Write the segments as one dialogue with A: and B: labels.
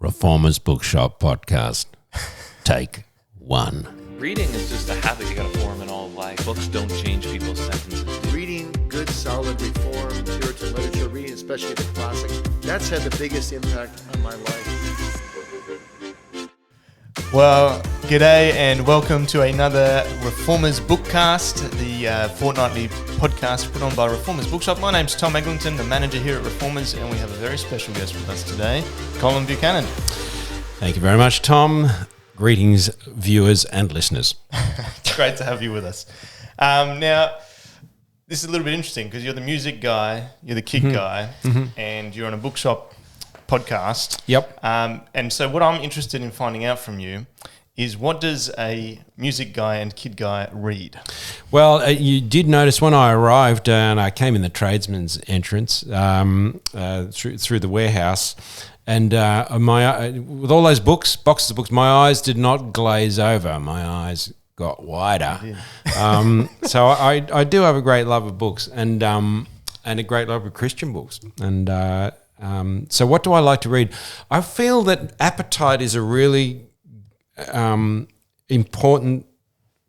A: Reformers Bookshop podcast. Take one.
B: Reading is just a habit you got to form in all of life. Books don't change people's sentences.
C: Reading good, solid, reformed, Puritan literature, reading especially the classics, that's had the biggest impact on my life.
D: Well, g'day and welcome to another Reformers Bookcast, the fortnightly podcast put on by Reformers Bookshop. My name's Tom Eglinton, the manager here at Reformers, and we have a very special guest with us today, Colin Buchanan.
A: Thank you very much, Tom. Greetings, viewers and listeners.
D: It's great to have you with us. Now, this is a little bit interesting because you're the music guy, you're the kid guy, and you're on a bookshop podcast.
A: Yep.
D: And so what I'm interested in finding out from you is, what does a music guy and kid guy read?
A: Well, you did notice when I arrived and I came in the tradesman's entrance through the warehouse, and with all those boxes of books, my eyes did not glaze over. My eyes got wider. So I do have a great love of books and a great love of Christian books. And so what do I like to read? I feel that appetite is a really important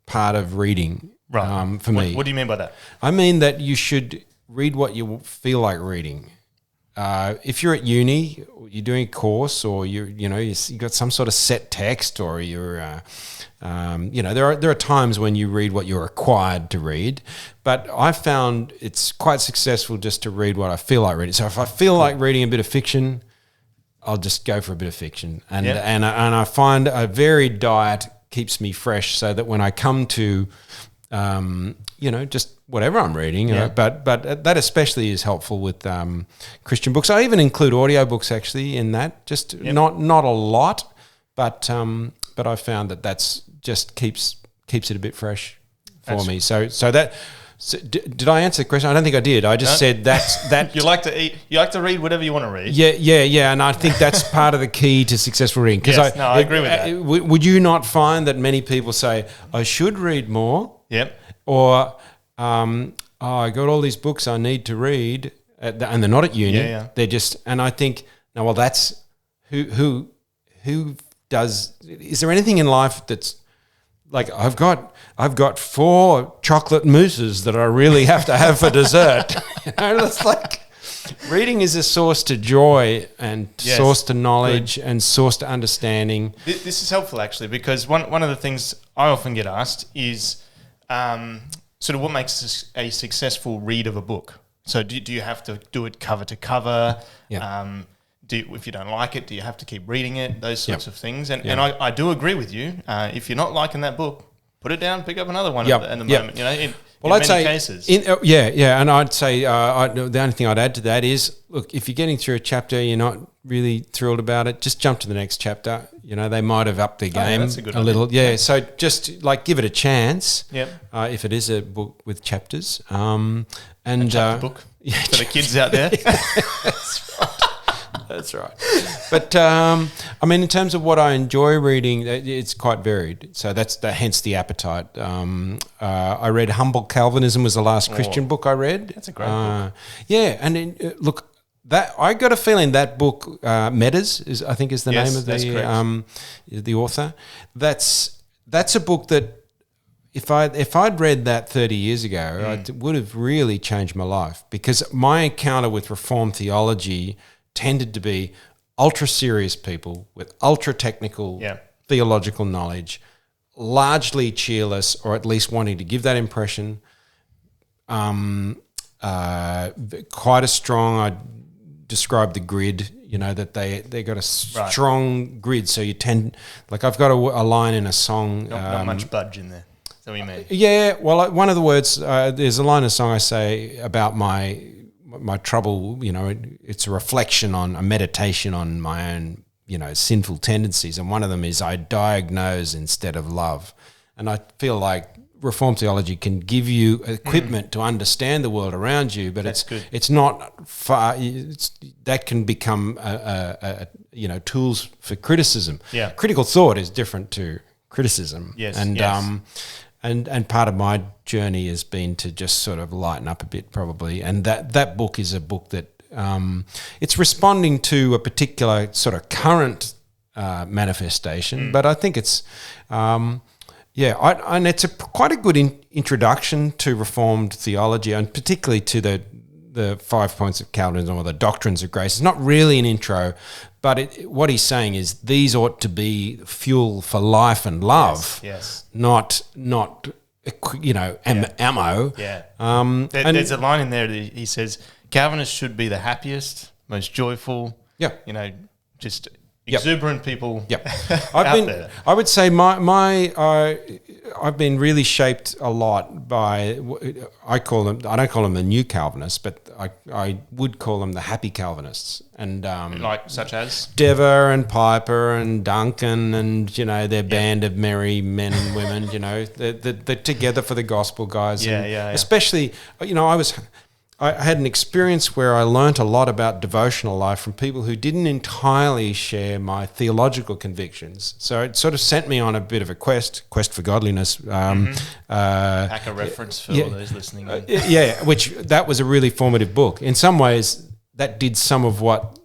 A: part of reading,
D: Right.
A: for me.
D: What do you mean by that?
A: I mean that you should read what you feel like reading. If you're at uni, you're doing a course, or you got some sort of set text, or you're, there are times when you read what you're required to read. But I found it's quite successful just to read what I feel like reading. So if I feel like reading a bit of fiction, I'll just go for a bit of fiction, and I find a varied diet keeps me fresh, so that when I come to, just whatever I'm reading, but that especially is helpful with Christian books. I even include audiobooks actually in that, just not a lot, but I found that's just keeps it a bit fresh for me. So that. So did I answer the question? I don't think I did. I just said that
D: You like to eat. You like to read whatever you want to read.
A: Yeah, and I think that's part of the key to successful reading.
D: I agree with that.
A: Would you not find that many people say, I should read more?
D: Yep.
A: Or, I got all these books I need to read, and they're not at uni.
D: Yeah.
A: They're just, and I think, no, well, that's who does. Is there anything in life that's like, I've got 4 chocolate mousses that I really have to have for dessert. It's like reading is a source to joy and source to knowledge and source to understanding.
D: This is helpful actually, because one of the things I often get asked is sort of what makes a successful read of a book. So do you have to do it cover to cover?
A: Yeah.
D: If you don't like it, do you have to keep reading it? Those sorts of things. And I do agree with you. If you're not liking that book, put it down, pick up another one at the moment. In many cases.
A: And I'd say the only thing I'd add to that is, look, if you're getting through a chapter, you're not really thrilled about it, just jump to the next chapter. They might have upped their game a little. Yeah, so just like give it a chance.
D: Yep.
A: If it is a book with chapters.
D: A chapter book for the kids out there.
A: That's right. But in terms of what I enjoy reading, it's quite varied. So hence the appetite. I read Humble Calvinism was the last Christian book I read.
D: That's a great book.
A: Yeah, and look, that I got a feeling that book Meadows is the name of the author. That's a book that if I'd read that 30 years ago, it would have really changed my life, because my encounter with Reformed theology tended to be ultra serious people with ultra technical theological knowledge, largely cheerless, or at least wanting to give that impression. Quite a strong, I describe the grid, that they got a strong grid. So you tend, like I've got a line in a song.
D: Not much budge in there. Is that what you mean?
A: Yeah, well, one of the words, there's a line in a song I say about my trouble, it's a reflection on, a meditation on my own, sinful tendencies. And one of them is I diagnose instead of love. And I feel like Reformed theology can give you equipment to understand the world around you, but it's not far. That can become tools for criticism.
D: Yeah.
A: Critical thought is different to criticism.
D: Yes.
A: And part of my journey has been to just sort of lighten up a bit, probably. And that book is a book that it's responding to a particular sort of current manifestation, but I think it's and it's quite a good introduction to Reformed theology, and particularly to the 5 points of Calvinism or the doctrines of grace. It's not really an intro, but what he's saying is these ought to be fuel for life and love, not ammo.
D: Yeah. There's a line in there that he says Calvinists should be the happiest, most joyful, just exuberant people.
A: I would say I've been really shaped a lot by, I don't call them the new Calvinists, but I would call them the happy Calvinists. And
D: like such as?
A: Dever and Piper and Duncan and, their band of merry men and women, they're together for the gospel guys. Especially, I had an experience where I learnt a lot about devotional life from people who didn't entirely share my theological convictions. So it sort of sent me on a bit of a quest for godliness.
D: Hack a reference for all those listening.
A: Which that was a really formative book. In some ways, that did some of what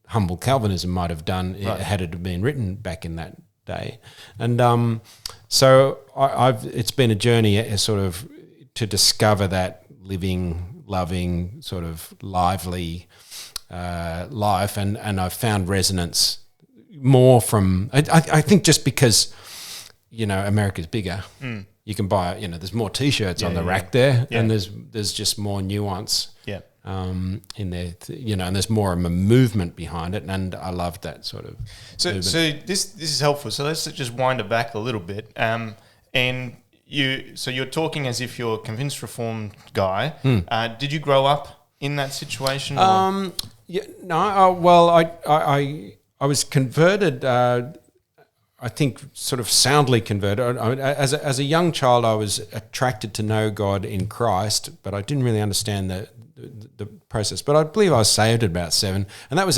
A: humble Calvinism might have done had it been written back in that day. And so it's been a journey, sort of, to discover that living, loving, sort of lively life, and I've found resonance more from. I think just because America's bigger, you can buy there's more T-shirts on the rack there, and there's just more nuance. In there, and there's more of a movement behind it, and I love that sort of.
D: So this is helpful. So let's just wind it back a little bit, and. You're talking as if you're a convinced Reformed guy. Did you grow up in that situation?
A: I was converted. I think sort of soundly converted. As a young child, I was attracted to know God in Christ, but I didn't really understand the process. But I believe I was saved at about 7, and that was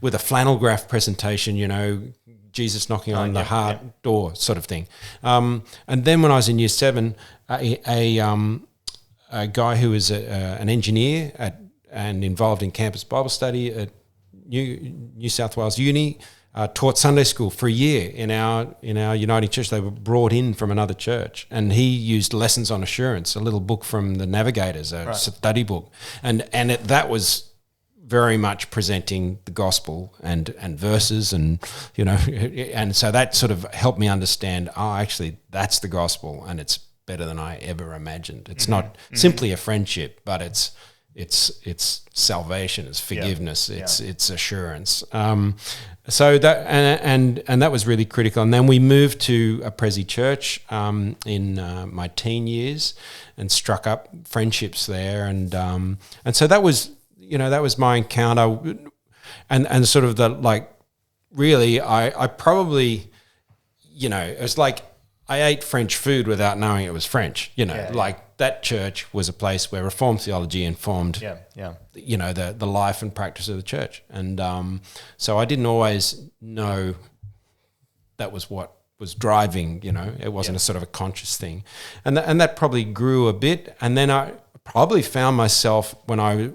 A: with a flannel graph presentation. Jesus knocking on the heart door sort of thing. And then when I was in year 7, a guy who was an engineer and involved in campus Bible study at New South Wales Uni taught Sunday school for a year in our Uniting Church. They were brought in from another church, and he used Lessons on Assurance, a little book from the Navigators, a study book. And that was very much presenting the gospel and verses, and and so that sort of helped me understand, actually that's the gospel, and it's better than I ever imagined. It's not simply a friendship, but it's salvation, it's forgiveness, it's assurance. So that and that was really critical. And then we moved to a Prezi church in my teen years, and struck up friendships there, and so that was. That was my encounter, and sort of really, I probably, it was like I ate French food without knowing it was French, that church was a place where Reformed theology informed, the life and practice of the church. And so I didn't always know that was what was driving, it wasn't a sort of a conscious thing. And that probably grew a bit. And then I probably found myself when I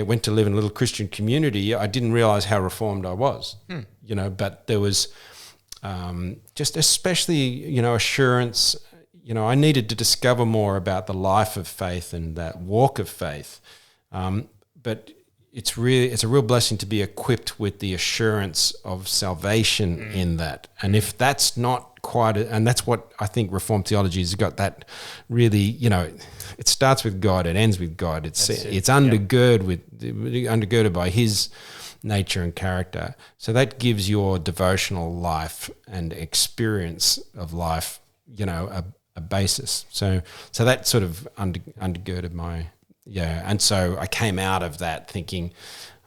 A: went to live in a little Christian community, I didn't realize how Reformed I was, but there was just especially, assurance. I needed to discover more about the life of faith and that walk of faith. But it's a real blessing to be equipped with the assurance of salvation in that. And if that's not quite, and that's what I think Reformed theology has got, that really, it starts with God, it ends with God. It's undergirded by His nature and character. So that gives your devotional life and experience of life, a basis. So that sort of undergirded my. And so I came out of that thinking,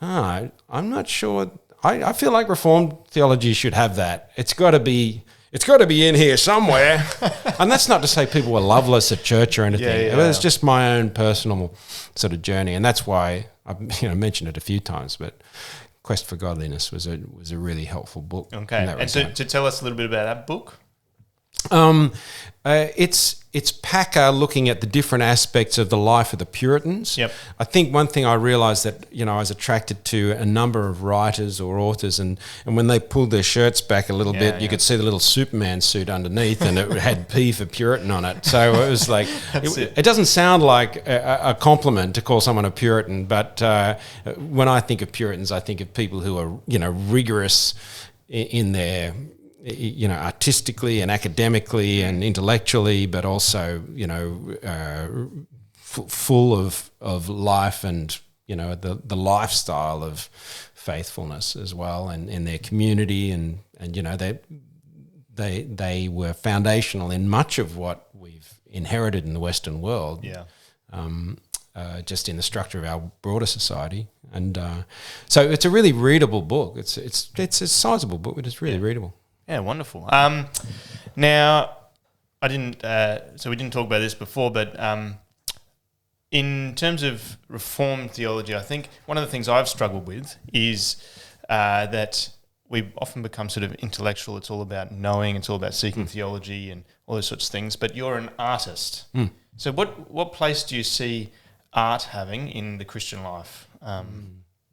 A: I'm not sure. I feel like Reformed theology should have that. It's got to be in here somewhere. And that's not to say people were loveless at church or anything. It's just my own personal sort of journey, and that's why I've mentioned it a few times. But Quest for Godliness was a really helpful book.
D: Okay, and so to tell us a little bit about that book.
A: It's Packer looking at the different aspects of the life of the Puritans.
D: Yep.
A: I think one thing I realised that, I was attracted to a number of writers or authors, and when they pulled their shirts back a little bit, you could see the little Superman suit underneath, and it had P for Puritan on it. So it was like, it doesn't sound like a compliment to call someone a Puritan, but when I think of Puritans, I think of people who are, rigorous in their, artistically and academically and intellectually, but also, full of life and, the lifestyle of faithfulness as well, and in their community, and they were foundational in much of what we've inherited in the Western world.
D: Yeah.
A: Just in the structure of our broader society, and so it's a really readable book. It's a sizable book, but it's really readable.
D: Yeah, wonderful. Now, I didn't. So we didn't talk about this before, but in terms of Reformed theology, I think one of the things I've struggled with is that we often become sort of intellectual. It's all about knowing. It's all about seeking theology and all those sorts of things. But you're an artist. So what place do you see art having in the Christian life?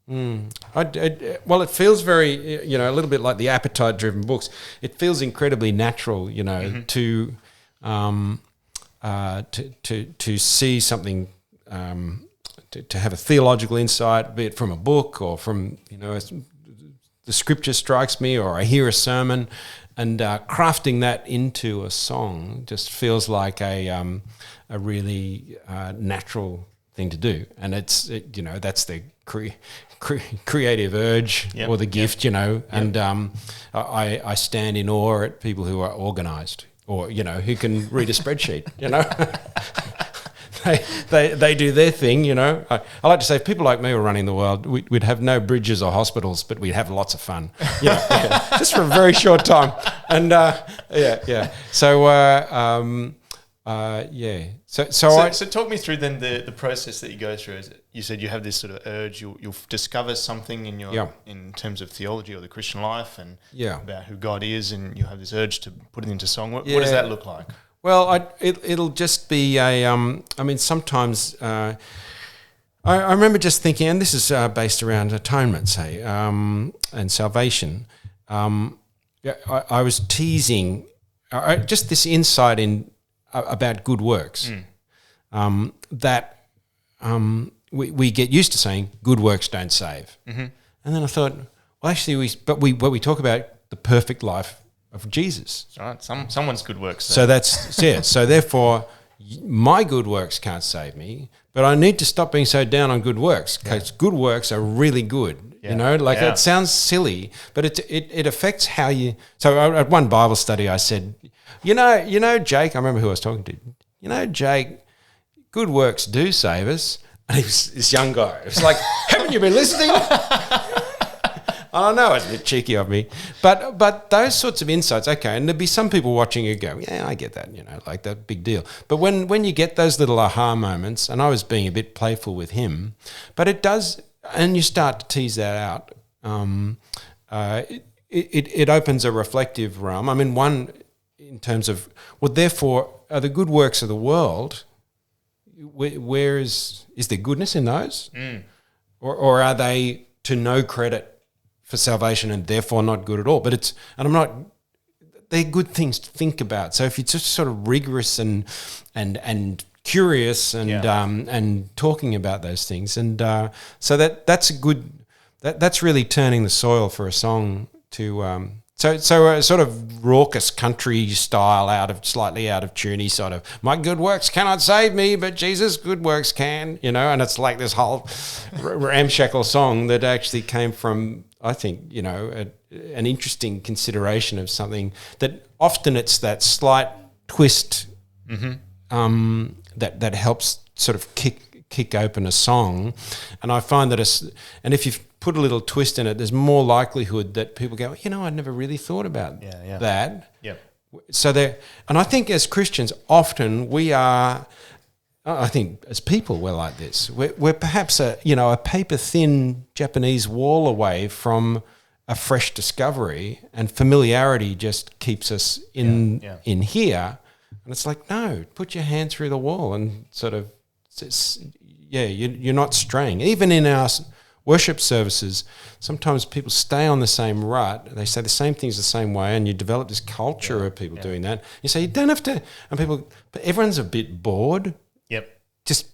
A: Well, it feels very, a little bit like the appetite-driven books. It feels incredibly natural, to see something, to have a theological insight, be it from a book or from, the scripture strikes me, or I hear a sermon, and crafting that into a song just feels like a really natural thing to do, and that's the creative urge or the gift, and I stand in awe at people who are organised, or who can read a spreadsheet. They do their thing. I like to say, if people like me were running the world, we'd have no bridges or hospitals, but we'd have lots of fun, just for a very short time. And So
D: talk me through then the process that you go through. You said you have this sort of urge. You'll discover something in your in terms of theology or the Christian life, and about who God is, and you have this urge to put it into song. What does that look like?
A: Well, it'll just be sometimes I remember just thinking, and this is based around atonement, say, and salvation. I was teasing just this insight in about good works, that we get used to saying good works don't save, and then I thought, well, actually, we talk about the perfect life of Jesus.
D: Right, someone's good works.
A: So that's So therefore, my good works can't save me, but I need to stop being so down on good works, because good works are really good. It sounds silly, but it affects how you. So at one Bible study, I said, Jake, I remember who I was talking to. Jake, good works do save us. And he was this young guy. It was like, haven't you been listening? I know it's a bit cheeky of me, but those sorts of insights, okay, and there'd be some people watching who go, yeah, I get that, like that big deal. But when you get those little aha moments, and I was being a bit playful with him, but it does, and you start to tease that out, it opens a reflective realm. I mean, one, in terms of, well, therefore, are the good works of the world, where is there goodness in those? Or are they to no credit for salvation and therefore not good at all? But they're good things to think about. So if you're just sort of rigorous and curious and talking about those things, and so that's really turning the soil for a song to so a sort of raucous country style, slightly out of tuney sort of, my good works cannot save me, but Jesus' good works can, and it's like this whole ramshackle song that actually came from, I think, an interesting consideration of something that often it's that slight twist that helps sort of kick open a song. And I find that and if you put a little twist in it, there's more likelihood that people go, I'd never really thought about that.
D: Yeah.
A: So and I think as Christians, often we are, I think as people we're like this. We're perhaps a paper thin Japanese wall away from a fresh discovery, and familiarity just keeps us in here. And it's like, no, put your hand through the wall and sort of, you're not straying. Even in our worship services, sometimes people stay on the same rut. They say the same things the same way, and you develop this culture of people doing that. You say, you don't have to, but everyone's a bit bored.
D: Yep.
A: Just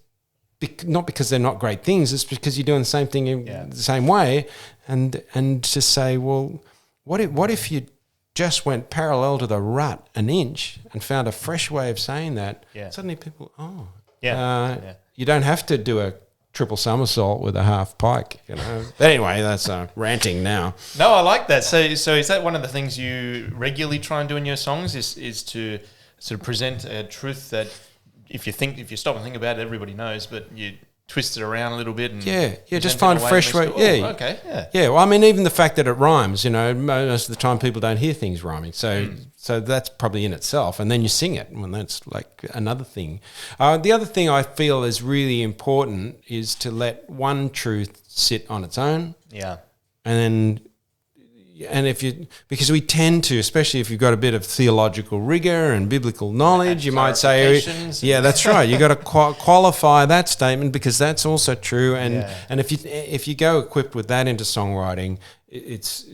A: not because they're not great things, it's because you're doing the same thing in the same way. And to say, well, what if you just went parallel to the rut an inch and found a fresh way of saying that?
D: Yeah.
A: Suddenly people, you don't have to do a triple somersault with a half pike, But anyway, that's ranting now.
D: No, I like that. So is that one of the things you regularly try and do in your songs? Is to sort of present a truth that if you stop and think about it, everybody knows, but you twist it around a little bit and
A: just find a fresh way. Well, I mean, even the fact that it rhymes, most of the time people don't hear things rhyming, so that's probably in itself, and then you sing it, and that's like another thing. The other thing I feel is really important is to let one truth sit on its own, because we tend to, especially if you've got a bit of theological rigor and biblical knowledge, you might say, that's right. You got to qualify that statement because that's also true. And if you go equipped with that into songwriting, it's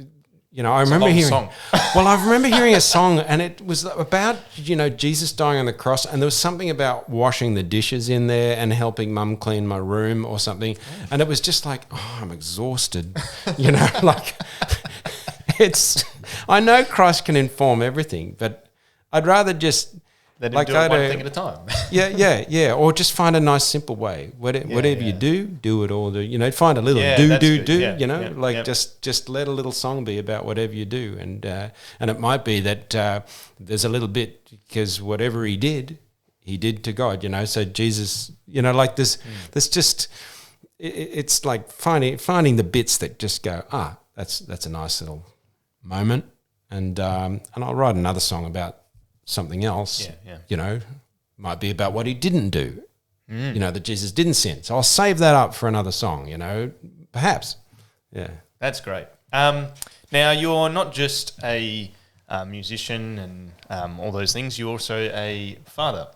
A: I remember hearing a song, and it was about Jesus dying on the cross, and there was something about washing the dishes in there and helping Mum clean my room or something, and it was just like, I'm exhausted, like. I know Christ can inform everything, but I'd rather just
D: let him do it one thing at a time.
A: Or just find a nice simple way. Whatever you do it all. Find a little do. Just let a little song be about whatever you do, and it might be that there's a little bit because whatever he did to God. So Jesus, there's just it's like finding the bits that just go, that's a nice little moment, and I'll write another song about something else. Might be about what he didn't do. That Jesus didn't sin. So I'll save that up for another song. Perhaps. Yeah,
D: that's great. Now you're not just a musician and all those things. You're also a father.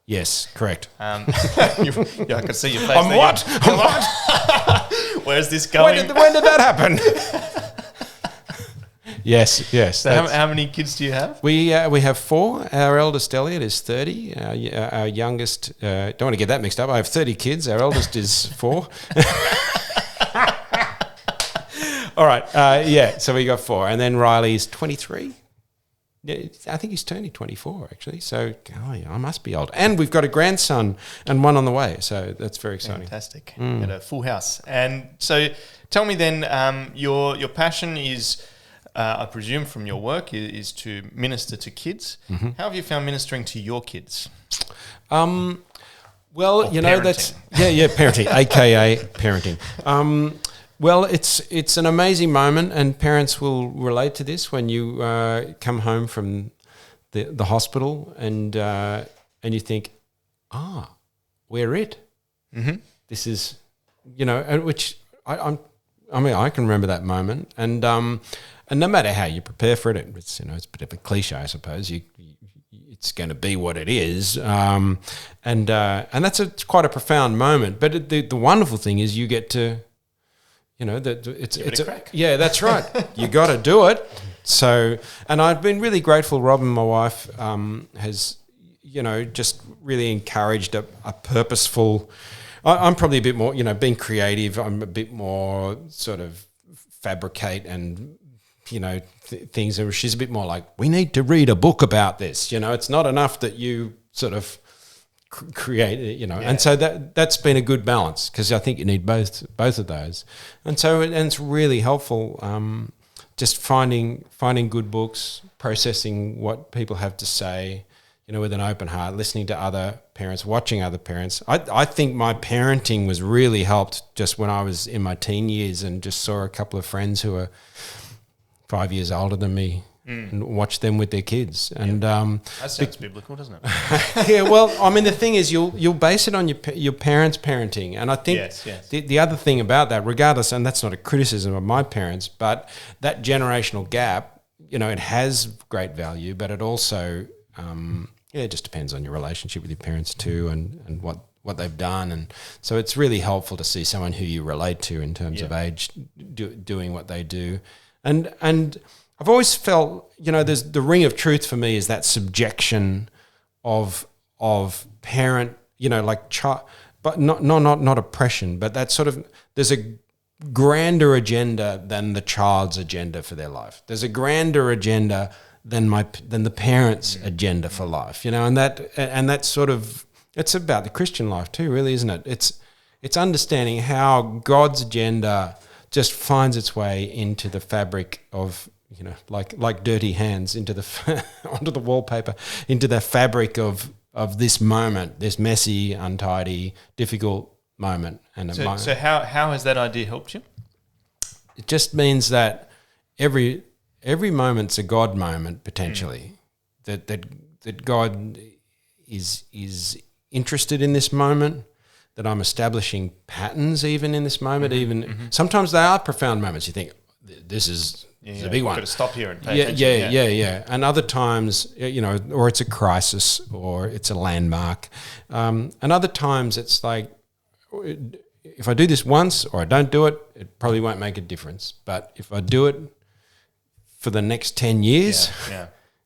A: Yes, correct.
D: I can see your face.
A: I'm what?
D: Where's this going?
A: When did that happen? Yes.
D: So how many kids do you have?
A: We have 4. Our eldest, Elliot, is 30. Our youngest, don't want to get that mixed up. I have 30 kids. Our eldest is 4. All right. So we got 4. And then Riley's 23. Yeah, I think he's turning 24, actually. So, I must be old. And we've got a grandson and one on the way. So that's very exciting.
D: Fantastic. Got a full house. And so tell me then, your passion is... I presume from your work is to minister to kids. Mm-hmm. How have you found ministering to your kids?
A: Well,
D: parenting.
A: That's parenting, aka parenting. Well, it's an amazing moment, and parents will relate to this when you come home from the hospital and you think, we're it. Mm-hmm. This is, which I can remember that moment, and no matter how you prepare for it, it's it's a bit of a cliche, I suppose. It's going to be what it is, and that's quite a profound moment. But the wonderful thing is you get to, it's
D: a crack.
A: Yeah, that's right. You got to do it. So, and I've been really grateful. Robin, my wife, has just really encouraged a purposeful. I'm probably a bit more, being creative. I'm a bit more sort of fabricate and. Things. She's a bit more like, we need to read a book about this. It's not enough that you sort of create it. And so that's been a good balance because I think you need both of those. And so it's really helpful. Just finding good books, processing what people have to say. With an open heart, listening to other parents, watching other parents. I think my parenting was really helped just when I was in my teen years and just saw a couple of friends who were 5 years older than me and watch them with their kids. And
D: That sounds biblical, doesn't it?
A: yeah, well, I mean, the thing is, you'll base it on your parents' parenting, and I think
D: Yes.
A: the other thing about that, regardless, and that's not a criticism of my parents, but that generational gap, it has great value, but it also, it just depends on your relationship with your parents too, and what they've done, and so it's really helpful to see someone who you relate to in terms of age doing what they do, and I've always felt, there's the ring of truth for me is that subjection of parent, like child, but not oppression, but that sort of, there's a grander agenda than the child's agenda for their life. There's a grander agenda than the parents' agenda for life, and that sort of, it's about the Christian life too, really, isn't it? It's understanding how God's agenda just finds its way into the fabric of, like dirty hands into onto the wallpaper, into the fabric of this moment, this messy, untidy, difficult moment. And
D: so how has that idea helped you?
A: It just means that every moment's a God moment potentially. That God is interested in this moment. That I'm establishing patterns even in this moment. Sometimes they are profound moments. You think this is a big one.
D: Got to stop here and pay attention.
A: Yeah. And other times, or it's a crisis, or it's a landmark. And other times, it's like, if I do this once or I don't do it, it probably won't make a difference. But if I do it for the next 10 years,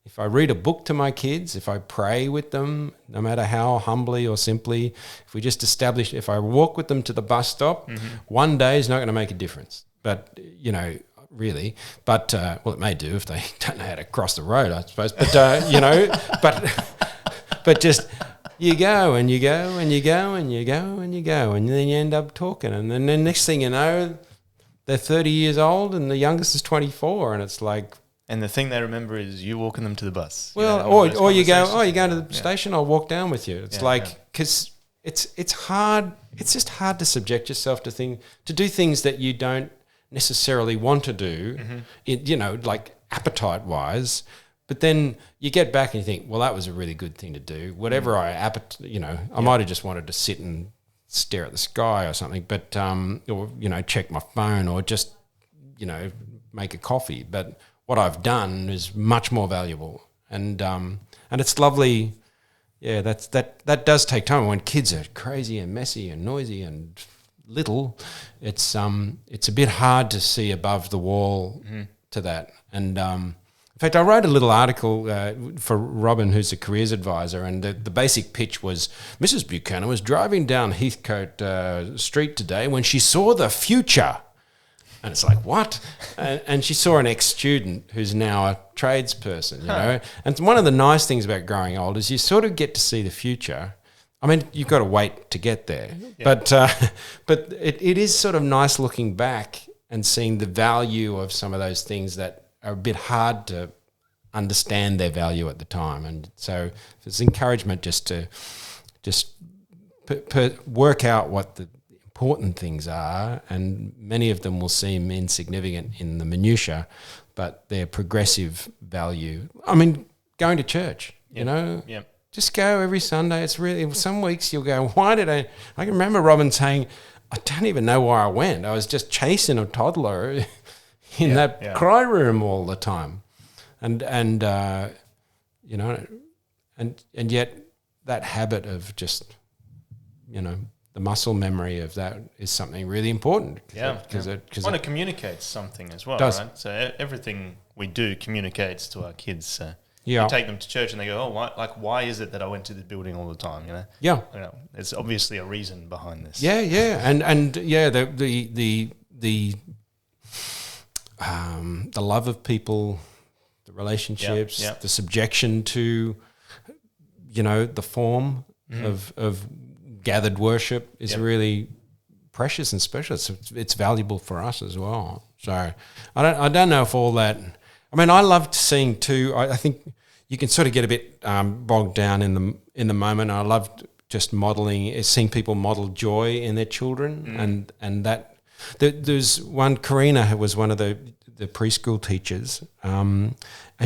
A: if I read a book to my kids, if I pray with them, no matter how humbly or simply, if I walk with them to the bus stop, one day is not going to make a difference. But, really. But, it may do if they don't know how to cross the road, I suppose. But, but just... You go and you go and you go and you go and you go, and then you end up talking, and then the next thing you know, they're 30 years old and the youngest is 24, and it's like.
D: And the thing they remember is you walking them to the bus.
A: Well, or you go, you're going to the station, I'll walk down with you. It's because it's hard. It's just hard to subject yourself to do things that you don't necessarily want to do. Like appetite wise. But then you get back and you think, well, that was a really good thing to do. Whatever I might have just wanted to sit and stare at the sky or something, but or check my phone or just make a coffee. But what I've done is much more valuable, and it's lovely. Yeah, that does take time. When kids are crazy and messy and noisy and little, it's a bit hard to see above the wall to that, and. In fact, I wrote a little article for Robin, who's a careers advisor, and the basic pitch was, Mrs. Buchanan was driving down Heathcote Street today when she saw the future. And it's like, what? And she saw an ex-student who's now a tradesperson, And one of the nice things about growing old is you sort of get to see the future. I mean, you've got to wait to get there. Yeah. But it is sort of nice looking back and seeing the value of some of those things that are a bit hard to understand their value at the time. And so it's encouragement just to work out what the important things are, and many of them will seem insignificant in the minutiae, but they're progressive value. I mean, going to church, just go every Sunday. It's really, some weeks you'll go, why did I can remember Robin saying, I don't even know why I went. I was just chasing a toddler in that cry room all the time, and yet that habit of just the muscle memory of that is something really important. Because
D: it communicates something as well, right? So everything we do communicates to our kids. So you take them to church and they go, why is it that I went to the building all the time? There's obviously a reason behind this.
A: The love of people, the relationships, the subjection to, the form of gathered worship is really precious and special. It's valuable for us as well. So I don't know if all that. I mean, I loved seeing too. I think you can sort of get a bit bogged down in the moment. I loved just seeing people model joy in their children, and that. There's one, Karina was one of the the preschool teachers, and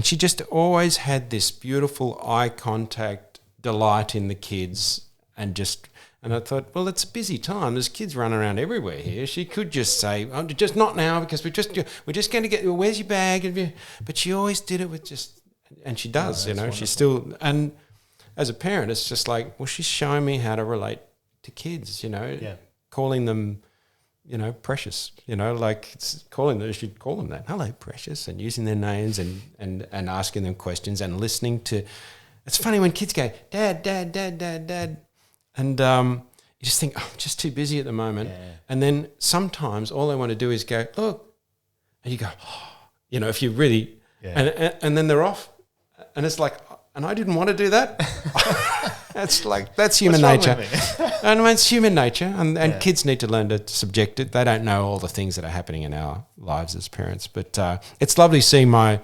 A: she just always had this beautiful eye contact, delight in the kids, and I thought, well, it's a busy time. There's kids running around everywhere here. She could just say, oh, just not now, because we're just going to get. Where's your bag? But she always did it with just, and she does.
D: Wonderful.
A: She's still, and as a parent, it's just like, well, she's showing me how to relate to kids. Calling them, precious. Like calling them. She'd call them that. Hello, precious, and using their names and asking them questions and listening to. It's funny when kids go, Dad, Dad, Dad, Dad, Dad. And you just think, I'm just too busy at the moment. Yeah. And then sometimes all they want to do is go, look. And you go, oh, if you really, and then they're off. And it's like, and I didn't want to do that. That's human nature. And it's human nature. And kids need to learn to subject it. They don't know all the things that are happening in our lives as parents. But it's lovely seeing my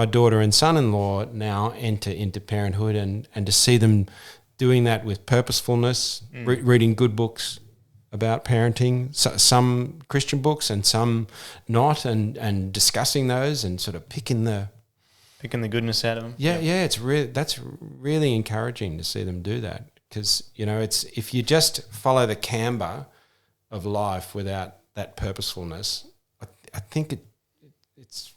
A: daughter and son-in-law now enter into parenthood and to see them doing that with purposefulness, reading good books about parenting, some Christian books and some not, and discussing those and sort of picking the
D: goodness out of them.
A: Yeah, that's really encouraging to see them do that, because it's if you just follow the camber of life without that purposefulness, I think it's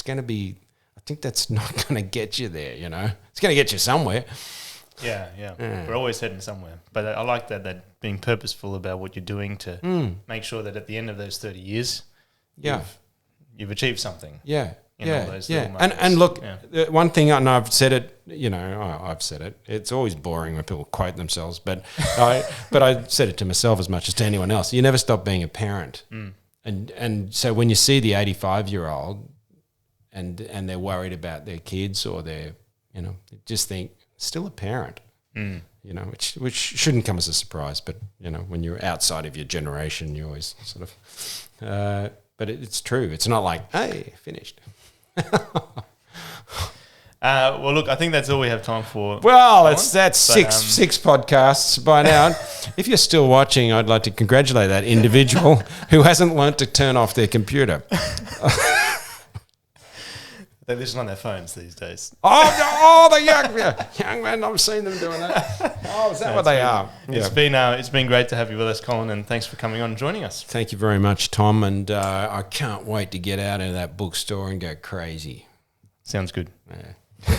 A: going to be. I think that's not going to get you there. It's going to get you somewhere.
D: Yeah. We're always heading somewhere. But I like that being purposeful about what you're doing to make sure that at the end of those 30 years, you've achieved something.
A: Yeah.
D: All those little
A: and look, one thing, and I've said it, I've said it. It's always boring when people quote themselves, but I said it to myself as much as to anyone else. You never stop being a parent. And so when you see the 85-year-old and they're worried about their kids or their, just think, still a parent, which shouldn't come as a surprise. But, when you're outside of your generation, you always sort of, but it's true. It's not like, hey, finished.
D: Well, look, I think that's all we have time for.
A: Well, that's six podcasts by now. If you're still watching, I'd like to congratulate that individual who hasn't learnt to turn off their computer.
D: They listen on their phones these days.
A: The young men, I've seen them doing that. Oh, is that what they are?
D: It's been great to have you with us, Colin, and thanks for coming on and joining us.
A: Thank you very much, Tom, and I can't wait to get out of that bookstore and go crazy.
D: Sounds good.
A: Yeah.